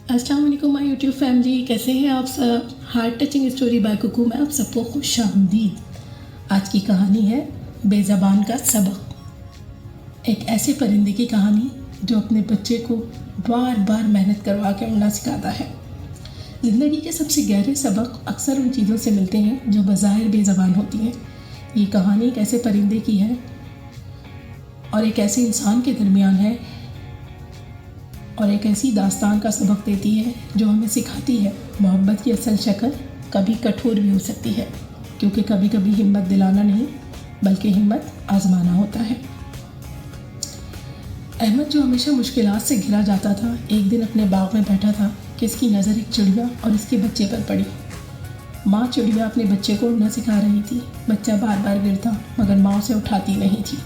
अस्सलाम वालेकुम my YouTube family, कैसे हैं आप सब। Heart touching story by Kuku में आप सबको खुश आमदीद। आज की कहानी है बेज़बान का सबक। एक ऐसे परिंदे की कहानी जो अपने बच्चे को बार बार मेहनत करवा के उड़ना सिखाता है। ज़िंदगी के सबसे गहरे सबक अक्सर उन चीज़ों से मिलते हैं जो बज़ाहिर बेज़बान होती हैं। ये कहानी एक ऐसे परिंदे की है और एक ऐसे इंसान के दरमियान है और एक ऐसी दास्तान का सबक देती है जो हमें सिखाती है मोहब्बत की असल शक्ल कभी कठोर भी हो सकती है, क्योंकि कभी कभी हिम्मत दिलाना नहीं बल्कि हिम्मत आजमाना होता है। अहमद, जो हमेशा मुश्किलात से घिरा जाता था, एक दिन अपने बाग में बैठा था कि इसकी नज़र एक चिड़िया और इसके बच्चे पर पड़ी। माँ चिड़िया अपने बच्चे को उड़ना सिखा रही थी। बच्चा बार बार गिरता मगर माँ उसे उठाती नहीं थी।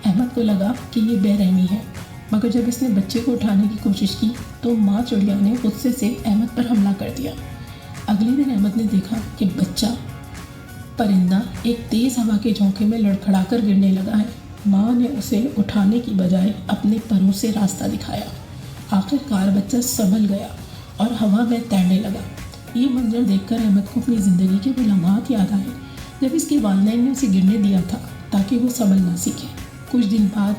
अहमद को लगा कि ये बेरहमी है, मगर जब इसने बच्चे को उठाने की कोशिश की तो माँ चिड़िया ने गुस्से से अहमद पर हमला कर दिया। अगले दिन अहमद ने देखा कि बच्चा परिंदा एक तेज़ हवा के झोंके में लड़खड़ा कर गिरने लगा है। माँ ने उसे उठाने की बजाय अपने परों से रास्ता दिखाया। आखिरकार बच्चा संभल गया और हवा में तैरने लगा। ये मंजर देखकर अहमद को अपनी ज़िंदगी के वो लम्हात याद आए जब इसके वालिदैन ने उसे गिरने दिया था ताकि वो संभलना सीखे। कुछ दिन बाद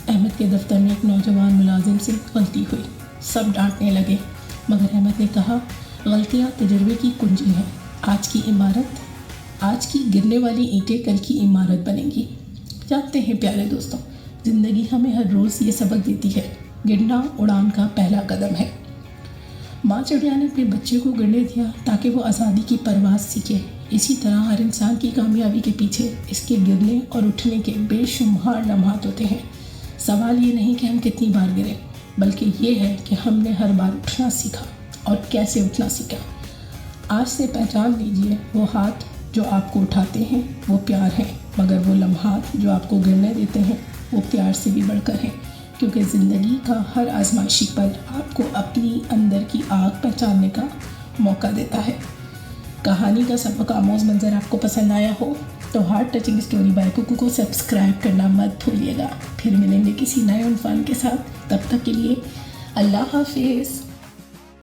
अहमद के दफ्तर में एक नौजवान मुलाजिम से गलती हुई। सब डांटने लगे, मगर अहमद ने कहा, गलतियाँ तजर्बे की कुंजी हैं। आज की गिरने वाली ईंटें कल की इमारत बनेंगी। जानते हैं प्यारे दोस्तों, ज़िंदगी हमें हर रोज़ ये सबक देती है, गिरना उड़ान का पहला कदम है। माँ चिड़िया ने अपने बच्चे को गिरने दिया ताकि वो आज़ादी की परवाज़ सीखे। इसी तरह हर इंसान की कामयाबी के पीछे इसके गिरने और उठने के बेशुमार लम्हात होते हैं। सवाल ये नहीं कि हम कितनी बार गिरे, बल्कि ये है कि हमने हर बार उठना सीखा और कैसे उठना सीखा। आज से पहचान लीजिए, वो हाथ जो आपको उठाते हैं वो प्यार है, मगर वो लम्हात जो आपको गिरने देते हैं वो प्यार से भी बढ़कर हैं, क्योंकि ज़िंदगी का हर आजमाइशी पल आपको अपनी अंदर की आग पहचानने का मौका देता है। कहानी का सबक आमोज़ मंजर आपको पसंद आया हो तो heart touching story by Kuku को सब्सक्राइब करना मत भूलिएगा। फिर मिलेंगे किसी नए उनफान के साथ, तब तक के लिए अल्लाह हाफिज़।